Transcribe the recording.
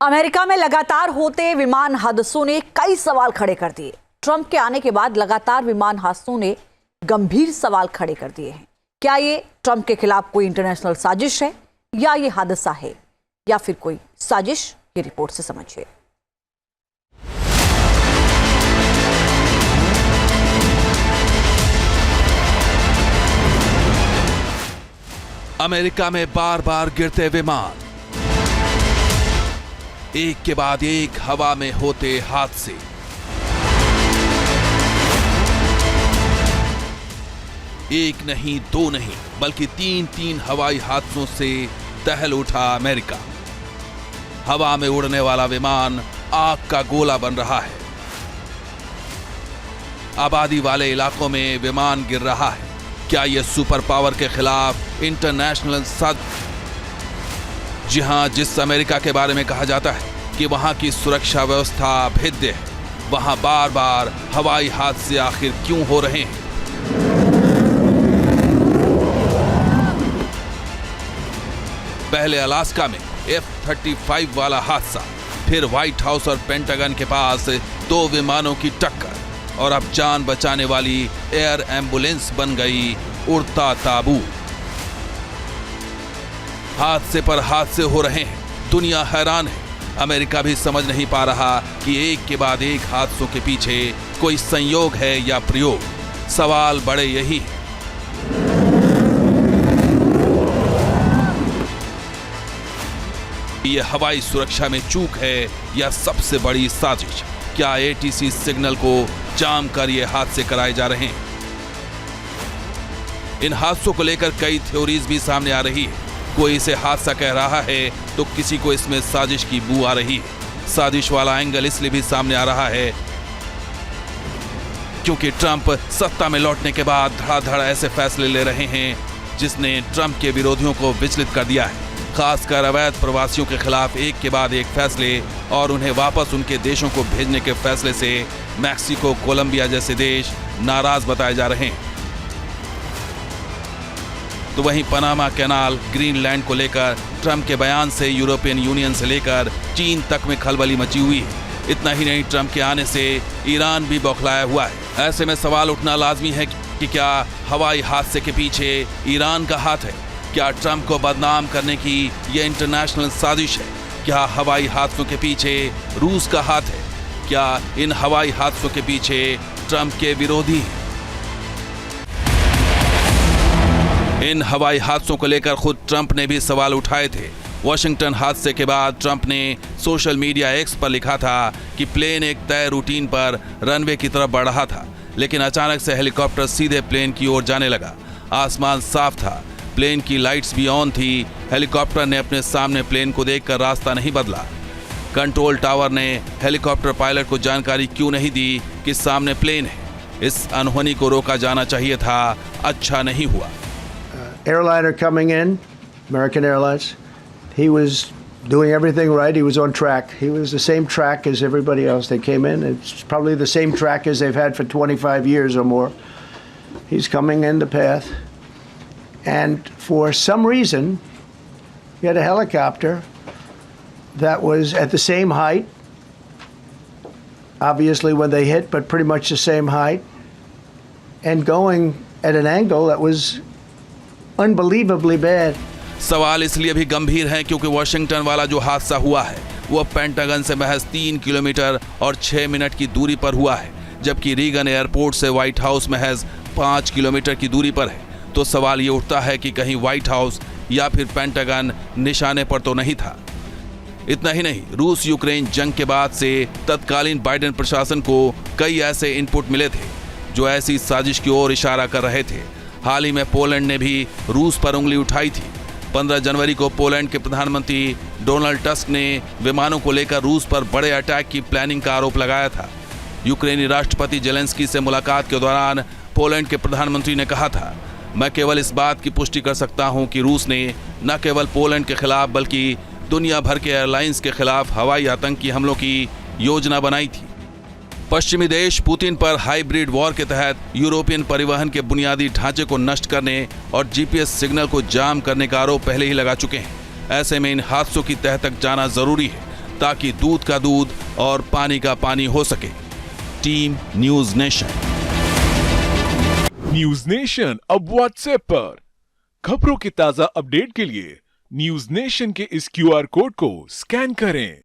America में लगातार होते विमान हादसों ने कई सवाल खड़े कर दिए। ट्रंप के आने के बाद लगातार विमान हादसों ने गंभीर सवाल खड़े कर दिए हैं। क्या ये ट्रंप के खिलाफ कोई इंटरनेशनल साजिश है या ये हादसा है या फिर कोई साजिश? ये रिपोर्ट से समझिए। अमेरिका में बार बार गिरते विमान, एक के बाद एक हवा में होते हादसे। एक नहीं, दो नहीं, बल्कि तीन हवाई हादसों से दहल उठा अमेरिका। हवा में उड़ने वाला विमान आग का गोला बन रहा है। आबादी वाले इलाकों में विमान गिर रहा है। क्या यह सुपर पावर के खिलाफ इंटरनेशनल जी हां, जिस अमेरिका के बारे में कहा जाता है कि वहां की सुरक्षा व्यवस्था भेद्य है, वहां बार बार हवाई हादसे आखिर क्यों हो रहे हैं? पहले अलास्का में F-35 वाला हादसा, फिर व्हाइट हाउस और पेंटागन के पास दो विमानों की टक्कर, और अब जान बचाने वाली एयर एम्बुलेंस बन गई उड़ता ताबूत। हादसे पर हादसे हो रहे हैं, दुनिया हैरान है। अमेरिका भी समझ नहीं पा रहा कि एक के बाद एक हादसों के पीछे कोई संयोग है या प्रयोग। सवाल बड़े यही है। ये हवाई सुरक्षा में चूक है या सबसे बड़ी साजिश? क्या ATC सिग्नल को जाम कर ये हादसे कराए जा रहे हैं? इन हादसों को लेकर कई थ्योरीज भी सामने आ रही है। कोई इसे हादसा कह रहा है तो किसी को इसमें साजिश की बू आ रही है। साजिश वाला एंगल इसलिए भी सामने आ रहा है क्योंकि ट्रंप सत्ता में लौटने के बाद धड़ाधड़ ऐसे फैसले ले रहे हैं जिसने ट्रंप के विरोधियों को विचलित कर दिया है। खासकर अवैध प्रवासियों के खिलाफ एक के बाद एक फैसले और उन्हें वापस उनके देशों को भेजने के फैसले से मैक्सिको, कोलंबिया जैसे देश नाराज बताए जा रहे हैं। तो वहीं पनामा कैनाल, ग्रीनलैंड को लेकर ट्रंप के बयान से यूरोपियन यूनियन से लेकर चीन तक में खलबली मची हुई है। इतना ही नहीं, ट्रंप के आने से ईरान भी बौखलाया हुआ है। ऐसे में सवाल उठना लाजमी है कि क्या हवाई हादसे के पीछे ईरान का हाथ है? क्या ट्रंप को बदनाम करने की यह इंटरनेशनल साजिश है? क्या हवाई हादसों के पीछे रूस का हाथ है? क्या इन हवाई हादसों के पीछे ट्रंप के विरोधी हैं? इन हवाई हादसों को लेकर खुद ट्रंप ने भी सवाल उठाए थे। वॉशिंगटन हादसे के बाद ट्रंप ने सोशल मीडिया X पर लिखा था कि प्लेन एक तय रूटीन पर रनवे की तरफ बढ़ रहा था, लेकिन अचानक से हेलीकॉप्टर सीधे प्लेन की ओर जाने लगा। आसमान साफ था, प्लेन की लाइट्स भी ऑन थी। हेलीकॉप्टर ने अपने सामने प्लेन को देखकर रास्ता नहीं बदला। कंट्रोल टावर ने हेलीकॉप्टर पायलट को जानकारी क्यों नहीं दी कि सामने प्लेन है? इस अनहोनी को रोका जाना चाहिए था। अच्छा नहीं हुआ। Airliner coming in, American Airlines, he was doing everything right. He was on track. He was the same track as everybody else. They came in. It's probably the same track as they've had for 25 years or more. He's coming in the path. And for some reason, he had a helicopter that was at the same height, obviously when they hit, but pretty much the same height, and going at an angle that was unbelievably bad. सवाल इसलिए भी गंभीर है क्योंकि Washington वाला जो हादसा हुआ है वो पेंटागन से महज 3 किलोमीटर और 6 मिनट की दूरी पर हुआ है, जबकि रीगन एयरपोर्ट से व्हाइट हाउस महज 5 किलोमीटर की दूरी पर है। तो सवाल ये उठता है कि कहीं व्हाइट हाउस या फिर पेंटागन निशाने पर तो नहीं था। इतना ही नहीं, रूस यूक्रेन जंग के बाद से तत्कालीन बाइडेन प्रशासन को कई ऐसे इनपुट मिले थे जो ऐसी साजिश की ओर इशारा कर रहे थे। हाल ही में पोलैंड ने भी रूस पर उंगली उठाई थी। 15 जनवरी को पोलैंड के प्रधानमंत्री डोनाल्ड टस्क ने विमानों को लेकर रूस पर बड़े अटैक की प्लानिंग का आरोप लगाया था। यूक्रेनी राष्ट्रपति जेलेंस्की से मुलाकात के दौरान पोलैंड के प्रधानमंत्री ने कहा था, मैं केवल इस बात की पुष्टि कर सकता हूं कि रूस ने न केवल पोलैंड के खिलाफ बल्कि दुनिया भर के एयरलाइंस के खिलाफ हवाई आतंकी हमलों की योजना बनाई थी। पश्चिमी देश पुतिन पर हाइब्रिड वॉर के तहत यूरोपियन परिवहन के बुनियादी ढांचे को नष्ट करने और GPS सिग्नल को जाम करने का आरोप पहले ही लगा चुके हैं। ऐसे में इन हादसों की तह तक जाना जरूरी है ताकि दूध का दूध और पानी का पानी हो सके। Team news nation. News nation अब व्हाट्सएप पर। खबरों के ताजा अपडेट के लिए न्यूज नेशन के इस QR कोड को स्कैन करें।